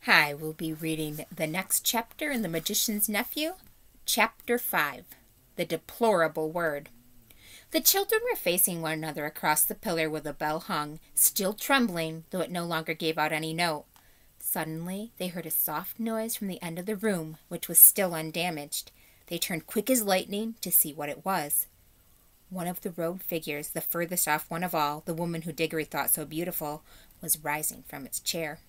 Hi, we'll be reading the next chapter in The Magician's Nephew, Chapter 5, The Deplorable Word. The children were facing one another across the pillar where the bell hung, still trembling, though it no longer gave out any note. Suddenly, they heard a soft noise from the end of the room, which was still undamaged. They turned quick as lightning to see what it was. One of the robed figures, the furthest off one of all, the woman who Diggory thought so beautiful, was rising from its chair.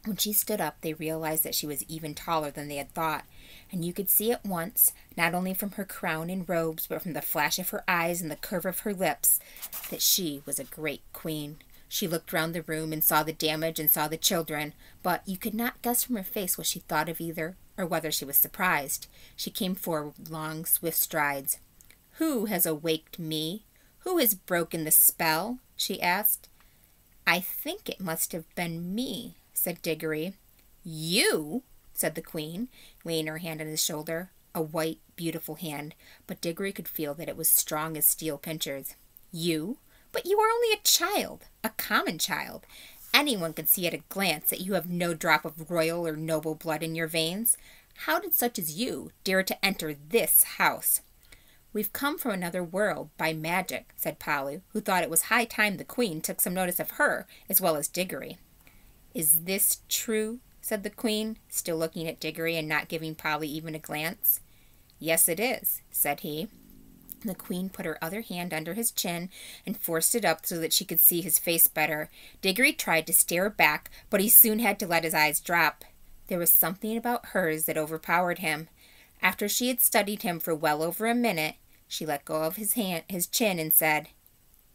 When she stood up, they realized that she was even taller than they had thought, and you could see at once, not only from her crown and robes, but from the flash of her eyes and the curve of her lips, that she was a great queen. She looked round the room and saw the damage and saw the children, but you could not guess from her face what she thought of either, or whether she was surprised. She came forward with long, swift strides. "Who has awaked me? Who has broken the spell?" she asked. "I think it must have been me," said Diggory. "You?" said the queen, laying her hand on his shoulder, a white, beautiful hand, but Diggory could feel that it was strong as steel pincers. "You? But you are only a child, a common child. Anyone can see at a glance that you have no drop of royal or noble blood in your veins. How did such as you dare to enter this house?" "We've come from another world, by magic," said Polly, who thought it was high time the queen took some notice of her as well as Diggory. "Is this true?" said the queen, still looking at Diggory and not giving Polly even a glance. "Yes, it is," said he. The queen put her other hand under his chin and forced it up so that she could see his face better. Diggory tried to stare back, but he soon had to let his eyes drop. There was something about hers that overpowered him. After she had studied him for well over a minute, she let go of his chin and said,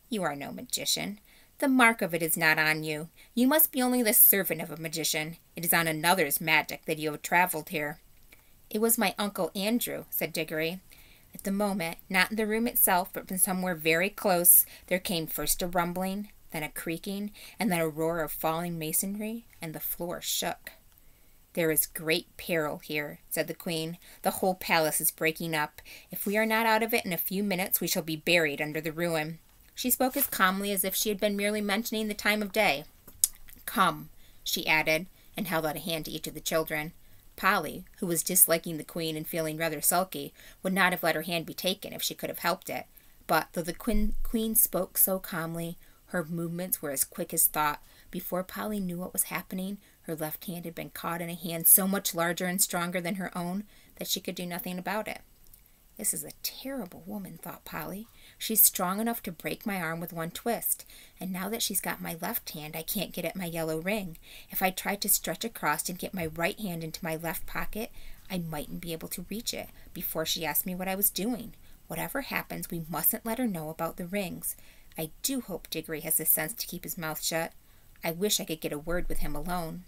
"You are no magician. The mark of it is not on you. You must be only the servant of a magician. It is on another's magic that you have traveled here." "It was my Uncle Andrew," said Diggory. At the moment, not in the room itself, but from somewhere very close, there came first a rumbling, then a creaking, and then a roar of falling masonry, and the floor shook. "There is great peril here," said the queen. "The whole palace is breaking up. If we are not out of it in a few minutes, we shall be buried under the ruin." She spoke as calmly as if she had been merely mentioning the time of day. "Come," she added, and held out a hand to each of the children. Polly, who was disliking the queen and feeling rather sulky, would not have let her hand be taken if she could have helped it. But though the queen spoke so calmly, her movements were as quick as thought. Before Polly knew what was happening, her left hand had been caught in a hand so much larger and stronger than her own that she could do nothing about it. "This is a terrible woman," thought Polly. "She's strong enough to break my arm with one twist, and now that she's got my left hand, I can't get at my yellow ring. If I tried to stretch across and get my right hand into my left pocket, I mightn't be able to reach it before she asked me what I was doing. Whatever happens, we mustn't let her know about the rings. I do hope Diggory has the sense to keep his mouth shut. I wish I could get a word with him alone."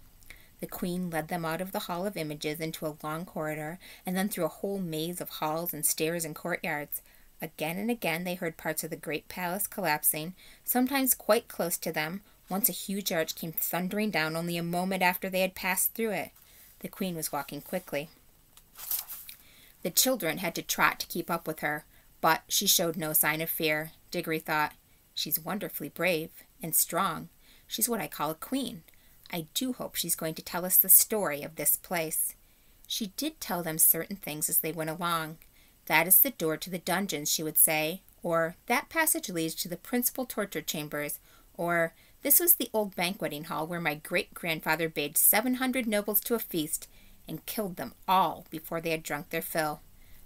The queen led them out of the Hall of Images into a long corridor, and then through a whole maze of halls and stairs and courtyards. Again and again they heard parts of the great palace collapsing, sometimes quite close to them. Once a huge arch came thundering down only a moment after they had passed through it. The queen was walking quickly. The children had to trot to keep up with her, but she showed no sign of fear. Diggory thought, "She's wonderfully brave and strong. She's what I call a queen. I do hope she's going to tell us the story of this place." She did tell them certain things as they went along. "That is the door to the dungeons," she would say, or "That passage leads to the principal torture chambers," or "This was the old banqueting hall where my great-grandfather bade 700 nobles to a feast and killed them all before they had drunk their fill."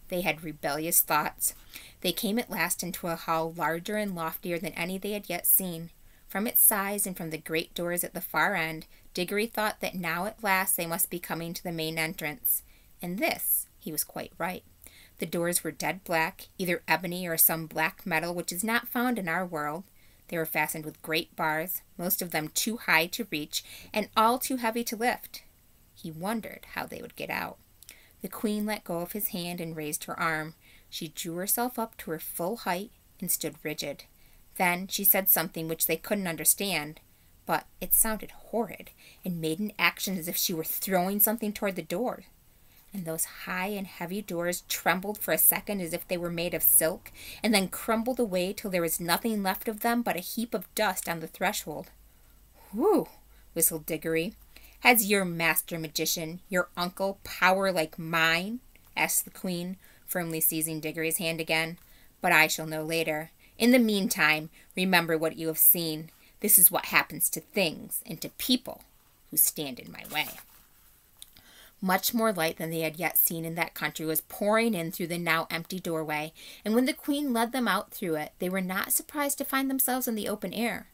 They had rebellious thoughts. They came at last into a hall larger and loftier than any they had yet seen. From its size and from the great doors at the far end, Diggory thought that now at last they must be coming to the main entrance. In this he was quite right. The doors were dead black, either ebony or some black metal which is not found in our world. They were fastened with great bars, most of them too high to reach, and all too heavy to lift. He wondered how they would get out. The queen let go of his hand and raised her arm. She drew herself up to her full height and stood rigid. Then she said something which they couldn't understand, but it sounded horrid, and made an action as if she were throwing something toward the door. And those high and heavy doors trembled for a second as if they were made of silk, and then crumbled away till there was nothing left of them but a heap of dust on the threshold. "Whew!" whistled Diggory. Has your master magician, your uncle, power like mine? Asked the queen, firmly seizing Diggory's hand again. But I shall know later. In the meantime, remember what you have seen. This is what happens to things and to people who stand in my way. Much more light than they had yet seen in that country was pouring in through the now empty doorway, and when the queen led them out through it, they were not surprised to find themselves in the open air.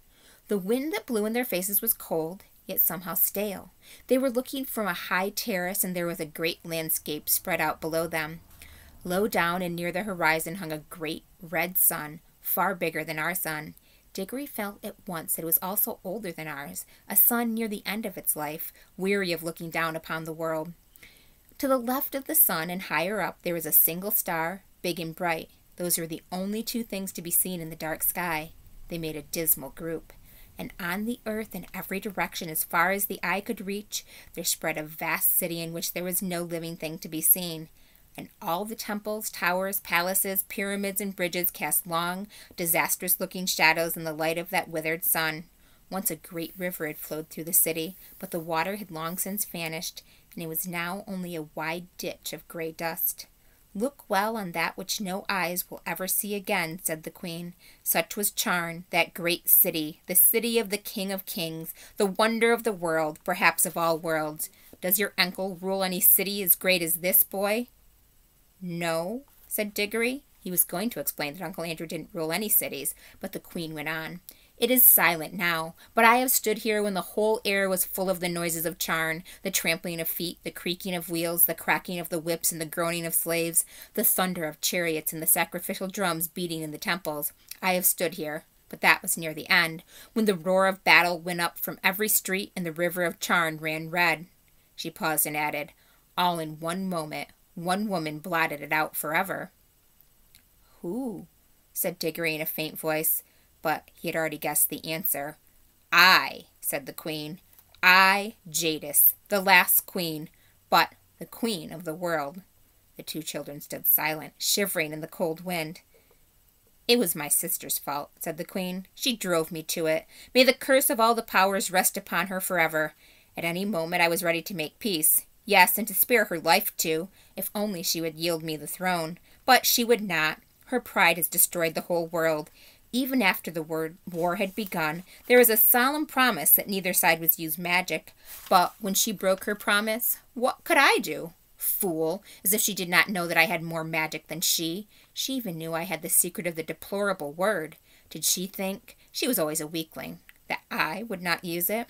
The wind that blew in their faces was cold, yet somehow stale. They were looking from a high terrace, and there was a great landscape spread out below them. Low down and near the horizon hung a great red sun, far bigger than our sun. Diggory felt at once that it was also older than ours, a sun near the end of its life, weary of looking down upon the world. To the left of the sun and higher up there was a single star, big and bright. Those were the only two things to be seen in the dark sky. They made a dismal group. And on the earth in every direction as far as the eye could reach, there spread a vast city in which there was no living thing to be seen. And all the temples, towers, palaces, pyramids, and bridges cast long, disastrous-looking shadows in the light of that withered sun. Once a great river had flowed through the city, but the water had long since vanished, and it was now only a wide ditch of gray dust. Look well on that which no eyes will ever see again, said the queen. Such was Charn, that great city, the city of the King of Kings, the wonder of the world, perhaps of all worlds. Does your uncle rule any city as great as this, boy? No, said Diggory. He was going to explain that Uncle Andrew didn't rule any cities, but the queen went on. It is silent now, but I have stood here when the whole air was full of the noises of Charn, the trampling of feet, the creaking of wheels, the cracking of the whips, and the groaning of slaves, the thunder of chariots, and the sacrificial drums beating in the temples. I have stood here, but that was near the end, when the roar of battle went up from every street, and the river of Charn ran red. She paused and added, all in one moment. One woman blotted it out forever. Who? Said Diggory in a faint voice, but he had already guessed the answer. I, said the queen. I, Jadis, the last queen, but the queen of the world. The two children stood silent, shivering in the cold wind. It was my sister's fault, said the queen. She drove me to it. May the curse of all the powers rest upon her forever. At any moment I was ready to make peace. Yes, and to spare her life, too, if only she would yield me the throne. But she would not. Her pride has destroyed the whole world. Even after the war had begun, there was a solemn promise that neither side was use magic. But when she broke her promise, what could I do? Fool, as if she did not know that I had more magic than she. She even knew I had the secret of the deplorable word. Did she think, she was always a weakling, that I would not use it?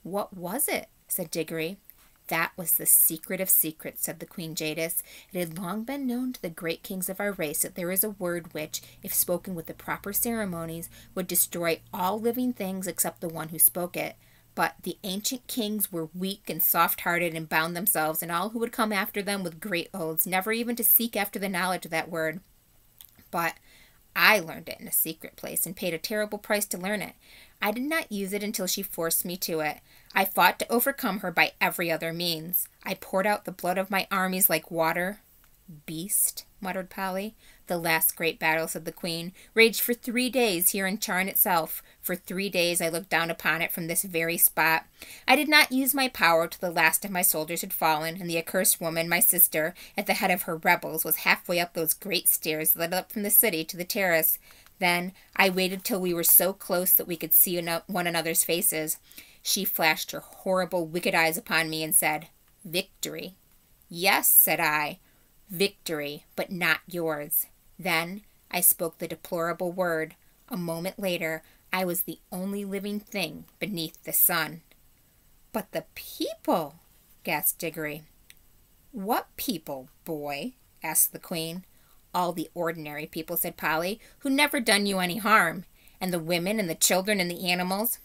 What was it? Said Diggory. That was the secret of secrets, said the Queen Jadis. It had long been known to the great kings of our race that there is a word which, if spoken with the proper ceremonies, would destroy all living things except the one who spoke it. But the ancient kings were weak and soft-hearted and bound themselves and all who would come after them with great oaths, never even to seek after the knowledge of that word. But I learned it in a secret place and paid a terrible price to learn it. I did not use it until she forced me to it. I fought to overcome her by every other means. I poured out the blood of my armies like water. Beast, muttered Polly. The last great battle, said the Queen, raged for 3 days here in Charn itself. For 3 days I looked down upon it from this very spot. I did not use my power till the last of my soldiers had fallen, and the accursed woman, my sister, at the head of her rebels, was halfway up those great stairs that led up from the city to the terrace. Then I waited till we were so close that we could see one another's faces. She flashed her horrible, wicked eyes upon me and said, "Victory." "Yes," said I, "victory, but not yours." Then I spoke the deplorable word. A moment later, I was the only living thing beneath the sun. "But the people," gasped Diggory. "What people, boy?" asked the Queen. "All the ordinary people," said Polly, "who never done you any harm, and the women and the children and the animals."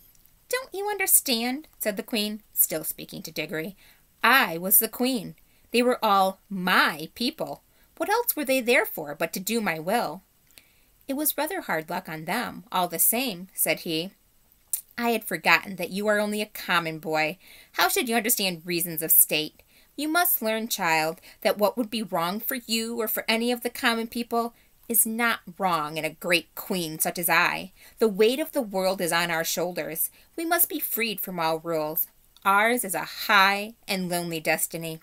"Don't you understand?" said the Queen, still speaking to Diggory. "I was the Queen. They were all my people. What else were they there for but to do my will?" "It was rather hard luck on them, all the same," said he. "I had forgotten that you are only a common boy. How should you understand reasons of state? You must learn, child, that what would be wrong for you or for any of the common people is not wrong in a great queen such as I. The weight of the world is on our shoulders. We must be freed from all rules. Ours is a high and lonely destiny."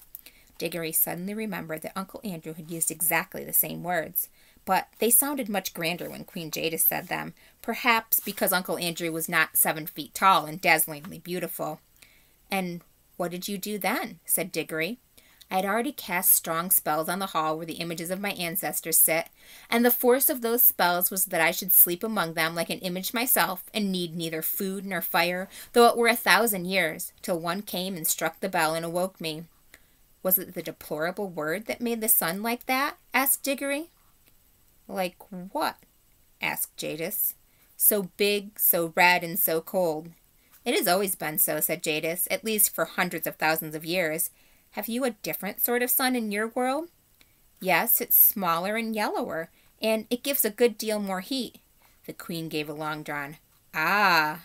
Diggory suddenly remembered that Uncle Andrew had used exactly the same words, but they sounded much grander when Queen Jadis said them, perhaps because Uncle Andrew was not 7 feet tall and dazzlingly beautiful. "And what did you do then?" said Diggory. "I had already cast strong spells on the hall where the images of my ancestors sit, and the force of those spells was that I should sleep among them like an image myself, and need neither food nor fire, though it were 1,000 years, till one came and struck the bell and awoke me." "Was it the deplorable word that made the sun like that?" asked Diggory. "Like what?" asked Jadis. "So big, so red, and so cold." "It has always been so," said Jadis, "at least for hundreds of thousands of years. Have you a different sort of sun in your world?" "Yes, it's smaller and yellower, and it gives a good deal more heat." The Queen gave a long-drawn "Ah!"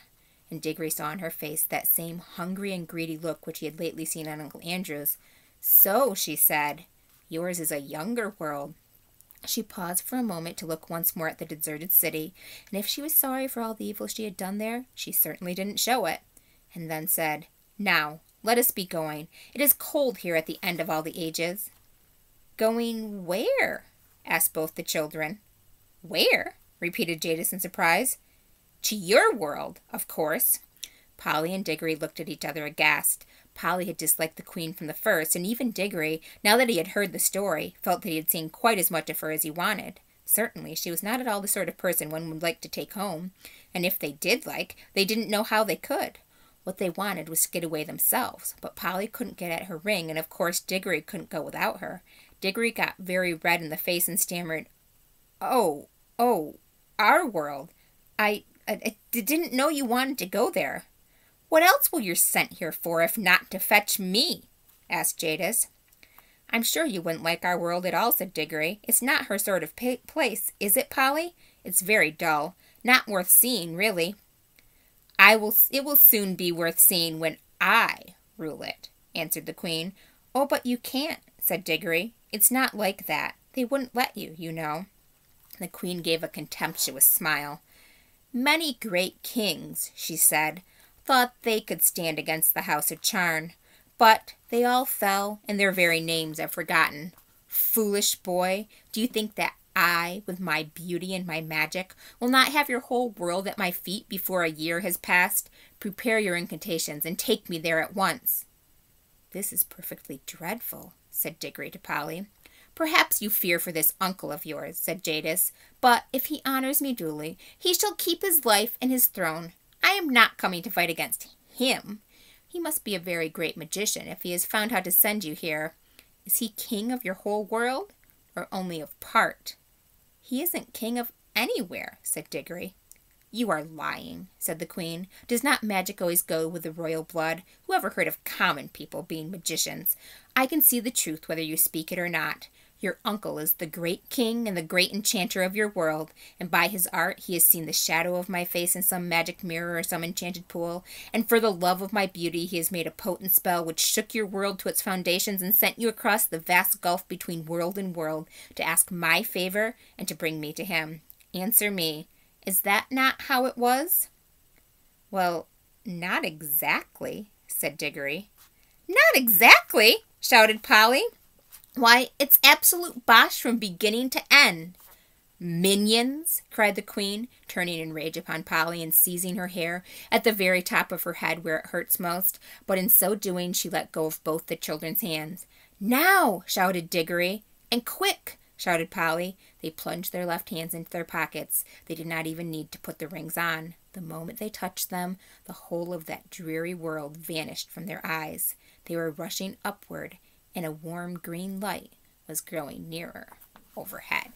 and Diggory saw on her face that same hungry and greedy look which he had lately seen on Uncle Andrew's. "So," she said, "yours is a younger world." She paused for a moment to look once more at the deserted city, and if she was sorry for all the evil she had done there, she certainly didn't show it, and then said, "Now, let us be going. It is cold here at the end of all the ages." "Going where?" asked both the children. "Where?" repeated Jadis in surprise. "To your world, of course." Polly and Diggory looked at each other aghast. Polly had disliked the Queen from the first, and even Diggory, now that he had heard the story, felt that he had seen quite as much of her as he wanted. Certainly, she was not at all the sort of person one would like to take home, and if they did like, they didn't know how they could. What they wanted was to get away themselves, but Polly couldn't get at her ring, and of course Diggory couldn't go without her. Diggory got very red in the face and stammered, "Oh, our world. I didn't know you wanted to go there." "What else were you sent here for, if not to fetch me?" asked Jadis. "I'm sure you wouldn't like our world at all," said Diggory. "It's not her sort of place, is it, Polly? It's very dull. Not worth seeing, really." It will soon be worth seeing when I rule it," answered the Queen. "Oh, but you can't," said Diggory. "It's not like that. They wouldn't let you, you know." The Queen gave a contemptuous smile. "Many great kings," she said, "thought they could stand against the House of Charn, but they all fell, and their very names I've forgotten. Foolish boy, do you think that I, with my beauty and my magic, will not have your whole world at my feet before a year has passed? Prepare your incantations, and take me there at once." "This is perfectly dreadful," said Diggory to Polly. "Perhaps you fear for this uncle of yours," said Jadis, "but if he honors me duly, he shall keep his life and his throne. I am not coming to fight against him. He must be a very great magician if he has found how to send you here. Is he king of your whole world, or only of part?" "He isn't king of anywhere," said Diggory. "You are lying," said the Queen. "Does not magic always go with the royal blood? Who ever heard of common people being magicians? I can see the truth whether you speak it or not. Your uncle is the great king and the great enchanter of your world, and by his art he has seen the shadow of my face in some magic mirror or some enchanted pool, and for the love of my beauty he has made a potent spell which shook your world to its foundations and sent you across the vast gulf between world and world to ask my favor and to bring me to him. Answer me. Is that not how it was?" "Well, not exactly," said Diggory. "Not exactly!" shouted Polly. "Why, it's absolute bosh from beginning to end." "Minions!" cried the Queen, turning in rage upon Polly and seizing her hair at the very top of her head where it hurts most, but in so doing she let go of both the children's hands. "Now!" shouted Diggory. "And quick!" shouted Polly. They plunged their left hands into their pockets. They did not even need to put the rings on. The moment they touched them, the whole of that dreary world vanished from their eyes. They were rushing upward, and a warm green light was growing nearer overhead.